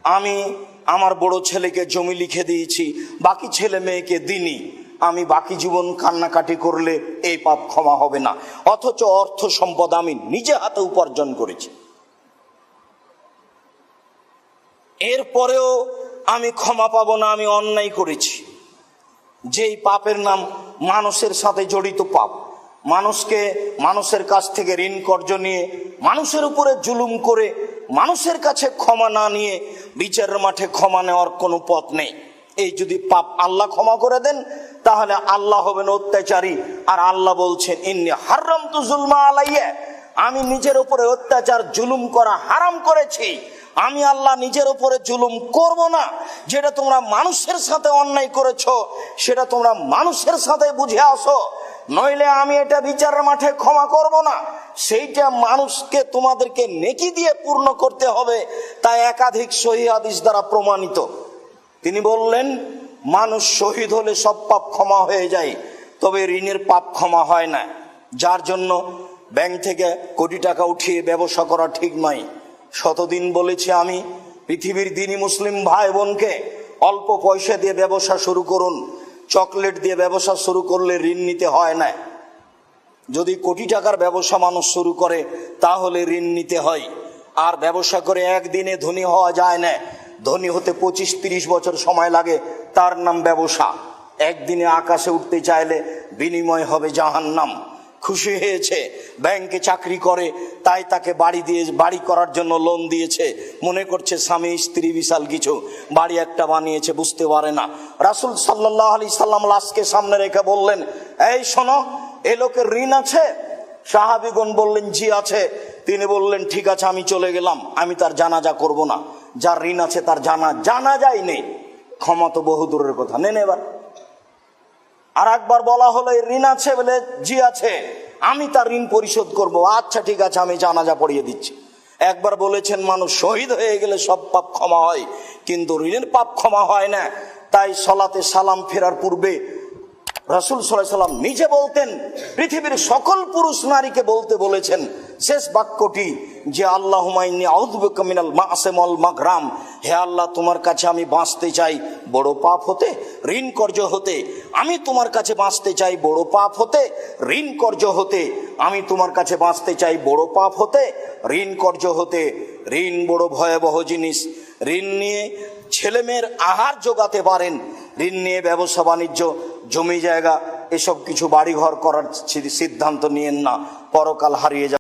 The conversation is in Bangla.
আমি আমার বড় ছেলেকে জমি লিখে দিয়েছি, বাকি ছেলে মেয়েকে দিইনি, আমি বাকি জীবন কান্নাকাটি করলে এই পাপ ক্ষমা হবে না। অথচ অর্থ সম্পদ আমি নিজে হাতে উপার্জন করেছি, এরপরেও আমি ক্ষমা পাবো না, আমি অন্যায় করেছি। যেই পাপের নাম মানুষের সাথে জড়িত পাপ, মানুষের কাছ থেকে ঋণ কর্জ নিয়ে, মানুষের উপরে জুলুম করে, মানুষের কাছে ক্ষমা না নিয়ে বিচারের মাঠে ক্ষমা নেওয়ার কোনো পথ নেই। এই যদি পাপ আল্লাহ ক্ষমা করে দেন তাহলে আল্লাহ হবেন অত্যাচারী। আর আল্লাহ বলছেন ইন্নী হারামতু যুলমা আলাইয়া, আমি নিজের উপরে অত্যাচার জুলুম করা হারাম করেছি। আমি আল্লাহ নিজের উপরে জুলুম করব না। যেটা তোমরা মানুষের সাথে অন্যায় করেছো সেটা তোমরা মানুষের সাথে বুঝে আসো, নইলে আমি এটা বিচারের মাঠে ক্ষমা করব না। সেইটা মানুষকে তোমাদেরকে নেকি দিয়ে পূর্ণ করতে হবে। তাই একাধিক সহিহ হাদিস দ্বারা প্রমাণিত। তিনি বললেন মানুষ শহীদ হলে সব পাপ ক্ষমা হয়ে যায়, তবে ঋণের পাপ ক্ষমা হয় না। যার জন্য ব্যাংক থেকে কোটি টাকা উঠিয়ে ব্যবসা করা ঠিক নয়। শতদিন বলেছি আমি পৃথিবীর দিনী মুসলিম ভাই বোনকে, অল্প পয়সা দিয়ে ব্যবসা শুরু করুন। চকলেট দিয়ে ব্যবসা শুরু করলে ঋণ নিতে হয় না। যদি কোটি টাকার ব্যবসা মানুষ শুরু করে তাহলে ঋণ নিতে হয়। আর ব্যবসা করে একদিনে ধনী হওয়া যায় না, ধনী হতে 25-30 বছর সময় লাগে, তার নাম ব্যবসা। একদিনে আকাশে উঠতে চাইলে বিনিময় হবে জাহান্নাম। খুশি হয়েছে, ব্যাংকে চাকরি করে, তাই তাকে বাড়ি করার জন্য লোন দিয়েছে, মনে করছে স্বামী স্ত্রী বিশাল কিছু, বাড়ি একটা বানিয়েছে, বুঝতে পারে না। রাসূল সাল্লাল্লাহু আলাইহি সাল্লাম লাশকে সামনে রেখে বললেন, এই শোনো, এ লোকের ঋণ আছে? সাহাবীগণ বললেন জি আছে। তিনি বললেন ঠিক আছে, আমি চলে গেলাম, আমি তার জানাজা করব না। যার ঋণ আছে তার জানাজাই নেই, ক্ষমা তো বহু দূরের কথা। নেন এবার। আর একবার বলা হলো ঋণ আছে, বলে জি আছে, আমি তার ঋণ পরিশোধ করব। আচ্ছা ঠিক আছে, আমি জানাজা পড়িয়ে দিচ্ছি। একবার বলেছেন মানুষ শহীদ হয়ে গেলে সব পাপ ক্ষমা হয়, কিন্তু ঋণের পাপ ক্ষমা হয় না। তাই সলাতে সালাম ফেরার পূর্বে রাসূল সাল্লাল্লাহু আলাইহি সাল্লাম নিজে বলতেন, পৃথিবীর সকল পুরুষ নারীকে বলতে বলেছেন শেষ বাক্যটি যে আল্লাহুম্মা ইন্নী আউযু বিকা মিনাল মা'আসি ওয়াল মাগরাম, হে আল্লাহ তোমার কাছে আমি বাঁচতে চাই বড় পাপ হতে, ঋণ কর্জ হতে। আমি তোমার কাছে বাঁচতে চাই বড় পাপ হতে, ঋণ কর্জ হতে। আমি তোমার কাছে বাঁচতে চাই বড় পাপ হতে, ঋণ কর্জ হতে। ঋণ বড় ভয়াবহ জিনিস। ঋণ নিয়ে ছেলে মেয়ের আহার জোগাতে পারেন, ঋণ নিয়ে ব্যবসা বাণিজ্য, জমি জায়গা, এসব কিছু বাড়িঘর করার সিদ্ধান্ত নিয়েন না, পরকাল হারিয়ে যাবে।